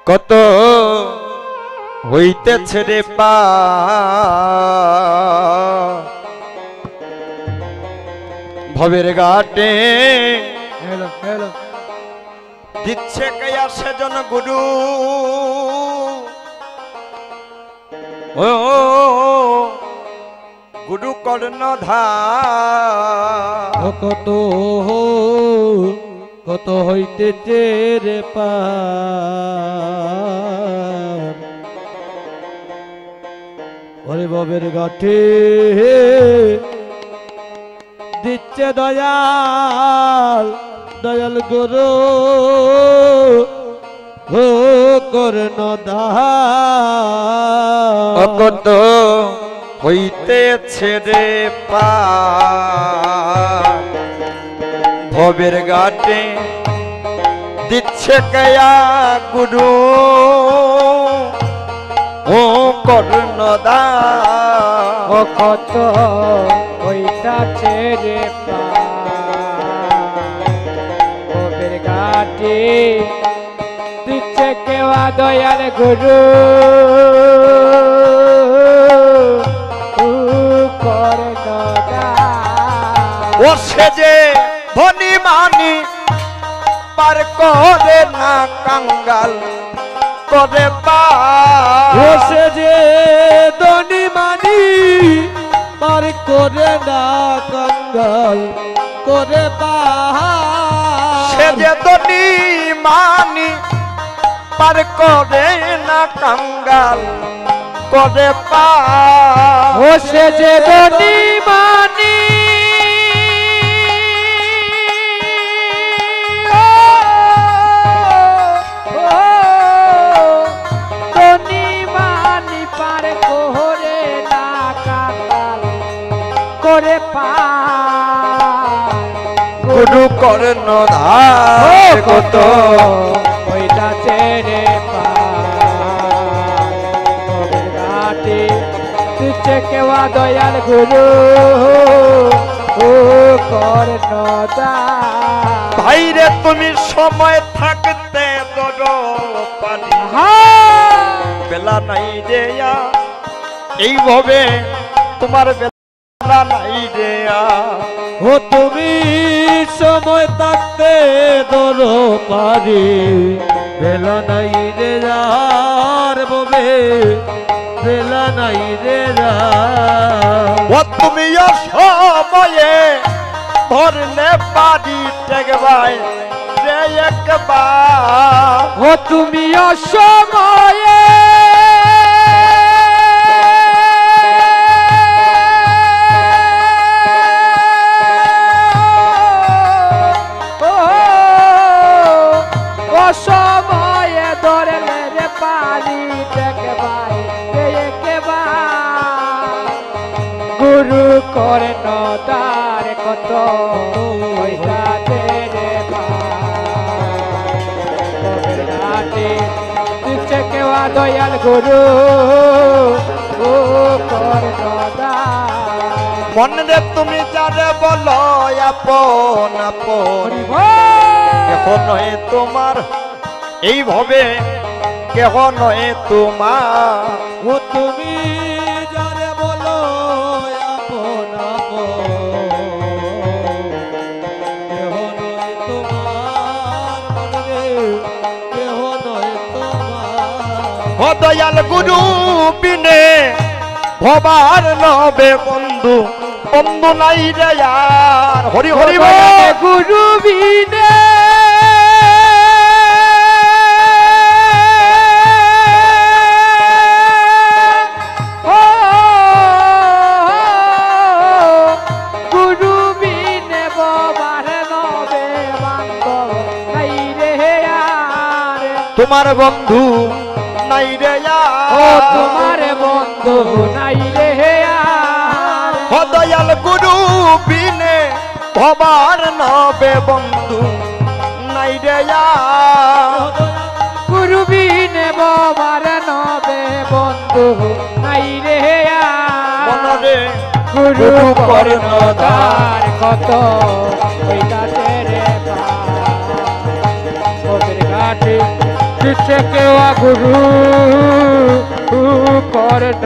কত হইতেছে রে পা ভবের ঘাটে দিচ্ছে কয়া সেজন গুরু ও গুরু কর্ণধার কত কত হইতেছে রে পার ওরে ভবের ঘাটে দিচ্ছে দয়াল দয়াল গুরু ও কর্ণধার কত হইতেছে রে পার ভবের ঘাটে দিচ্ছে কয়া গুরু ও কর্ণধার কত হইতাছে রে পার ঘাটে দিচ্ছে কেওয়া দয়াল গুরু ও সে যে ধনী মানি পার করে না কাঙ্গাল করে বসে যে ধনী মানি পার করে না কাঙ্গাল করে সে যে ধনী মানি পার করে না কাঙ্গাল করে বসে যে ধনী মানি করে গুরু কর্ণধার কত হইতাছে রে পাটি তুচ্ছে কেওয়া দয়াল গুরু ও কর্ণধার ভাইরে তুমি সময় থাকতে ধরো পানি বেলা নাই রে এইভাবে তোমার নাই রে ও তুমি সময় থাকতে ধরো পারি বেলা নাই রে যার ববে বেলা নাই রে ও তুমি সময়ে ধরলে পারি টেকবাই রে একবার ও তুমি অসময়ে সময়ে ধরলে রে পারি দেখবাই গুরু কর্ণধার কত হইতাছে রে পাটি দিচ্ছে কেওয়া দয়াল গুরু ও কর্ণধার মনে তুমি যারে বলো আপন আপন কেহ নয় তোমার এইভাবে কেহ নয় তোমার ও তুমি যারে বলো আপন কেহ নয় তোমার কেহ নয় তোমার ও দয়াল গুরু বিনে ভবার নবে বন্ধু বন্ধু নাই রে আর হরি হরি গুরু বিনে গুরু বিনে বাবার নবে বান্ধব নাই রে আর তোমার বন্ধু নাই রে ও তোমার বন্ধু নাই রে আর ও দয়াল গুরু বিনে ভবার নবে বন্ধু নাই রে গুরু বিনে বাবার নবে বন্ধু নাই রে মনরে গুরু কর্ণধার কত হইতাছে রে পার ঘাটে শিষ্য কেউ গুরু কর্ণ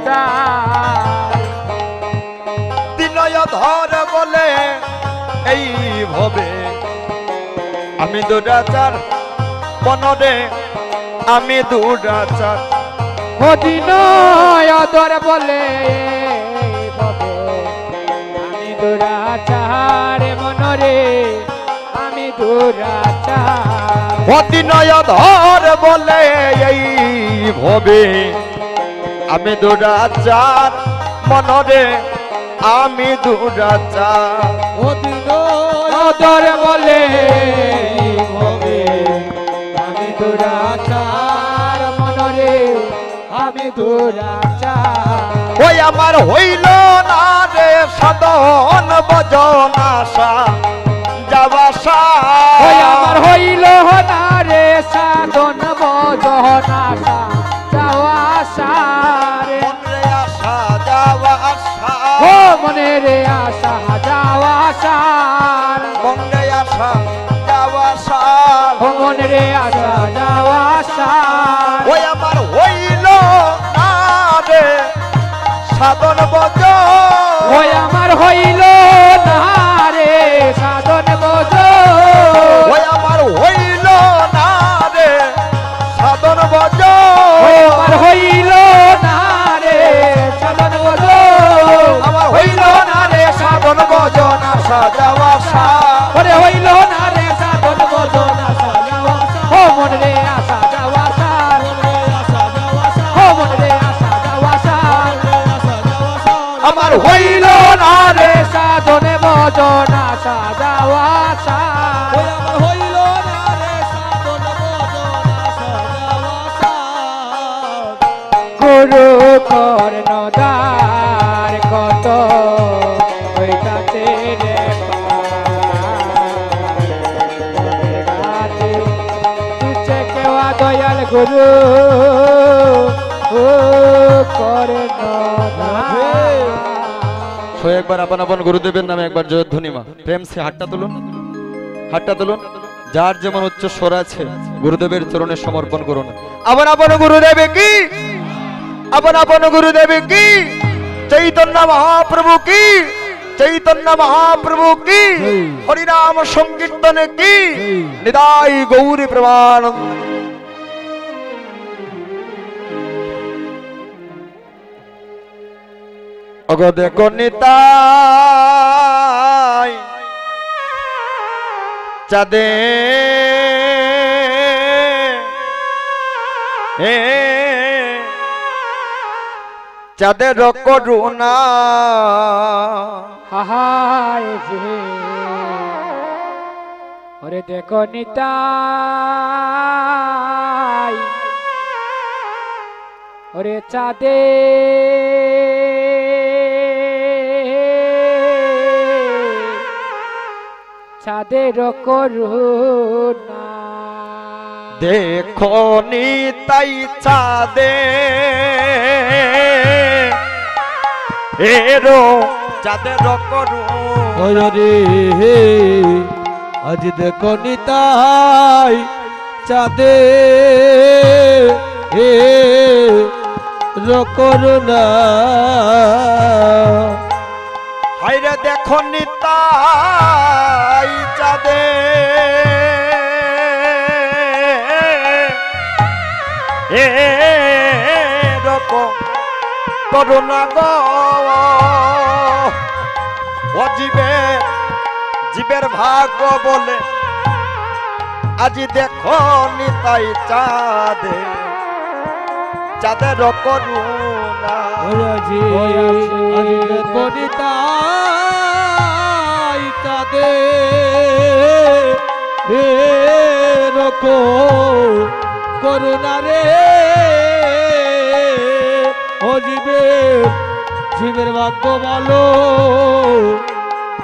দাস বিনয় ধর বলে এই ভবে আমি দুরাচার মনরে আমি দুরাচার অদিনয়দর বলে ভবে আমি দুরাচার মনরে আমি দুরাচার অতিনয় ধর বলে এই ভবে আমি দুরাচার মনরে আমি দুরাচার অদিনয়দর বলে ভবে আমি দুরাচার মনরে আমি দুরাচার ওই আমার হইল না রে সাধন ভজন আশা যাবাসা ওই আমার হইল না রে সাধন ভজন আশা যাওয়া সারে মনে আশা যাওয়া আশা ও মনে রে আশা যাওয়া সার মনে আশা যাওয়া আশা ও মনে রে আশা যাওয়া সার ওই আমার হইল না রে সাধন ভজন ওই আমার হইল না রে সাধন ভজন ওই আমার হইল না রে সাধন ভজন ওই আমার হইল না রে সাধন ভজন আমার হইল না রে সাধন ভজন আশা যাওয়া আশা ওরে হইল না রে সাধন ভজন আশা যাওয়া সার ও মনে রে আশা যাওয়া সার ও মনে রে আশা যাওয়া সার আমার হইল না রে সাধন ভজন আশা যাওয়া সার গুরু কর্ণ দার কত হইতাছে রে তুছে কেওয়া দয়াল গুরু কর্ণ দার সো একবার আপন আপন গুরুদেবের নামে একবার জয়ধ্বনিমা প্রেম সে হাতটা তুলুন হাতটা তুলুন যার যেমন উচ্চ স্বর আছে গুরুদেবের চরণে সমর্পণ করুন আপন আপন গুরুদেবে কি আপন আপন গুরুদেবে কি চৈতন্য মহাপ্রভু কি চৈতন্য মহাপ্রভু কি হরিনাম সংকীর্তনে কি নিতাই গৌরী প্রমানন্দ অগো দেখো নিতাই চাঁদে চাঁদের করুণা হাহায় যে ওরে দেখো নিতাই ওরে চাঁদে চাঁদের করুণা দেখো নিতাই চাঁদে এরো চাঁদের করুণা রে আজ দেখো নিতাই চাঁদে করুণা হাইরে দেখো নিতাই চাঁদে রকম করুণা গো ও জীবের ভাগ্য বলে আজি দেখো নিতাই চাঁদে চাঁদের করুণা দেখো নিতাই চাঁদে করুণা রে ও জীবের ভাগ্য ভালো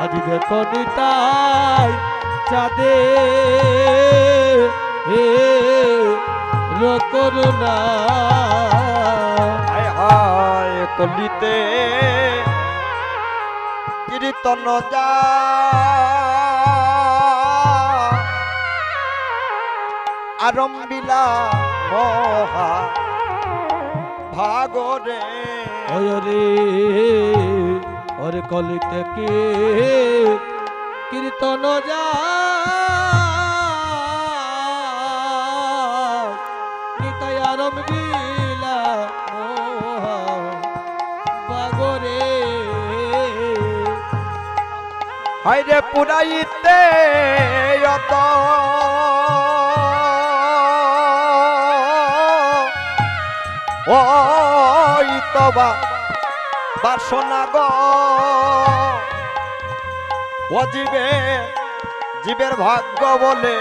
আজ দেখো নিতাই চাঁদে করুণা হায় হায় কলিতে কীর্তন যা আরম্বিলা মহা ভাগরে ওরে ওরে কলিতে কি কীর্তন যায় নিতাই আরম বিলা বাগরে হাইরে পুরাইতে অত ওই তবা বাসনা গো ও জীবের ভাগ্য বলে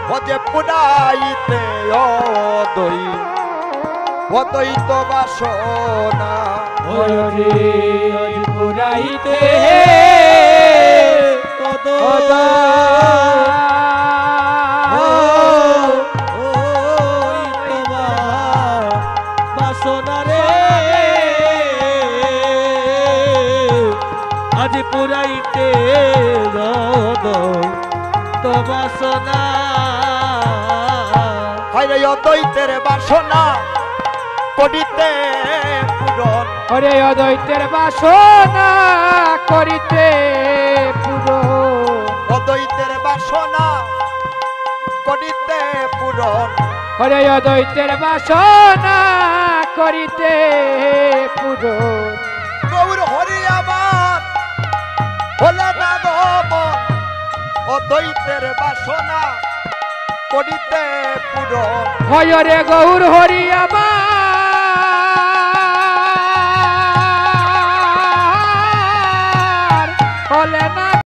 ও যে পুরাইতে অদই তো বাসনা ওরে আজ পুরাইতে আজ পুরাইতে তো বাসনা হাইরে অদ্বৈতের বাসনা করিতে পূরণ ওরে অদ্বৈতের বাসনা করিতে পুরো অদ্বৈতের বাসনা করিতে পূরণ ওরে অদ্বৈতের বাসনা করিতে পুরো গৌর হরি আমার হলে না গমন অদ্বৈতের বাসনা করিতে পূরণ হয় রে গৌর হরি আমার হলে না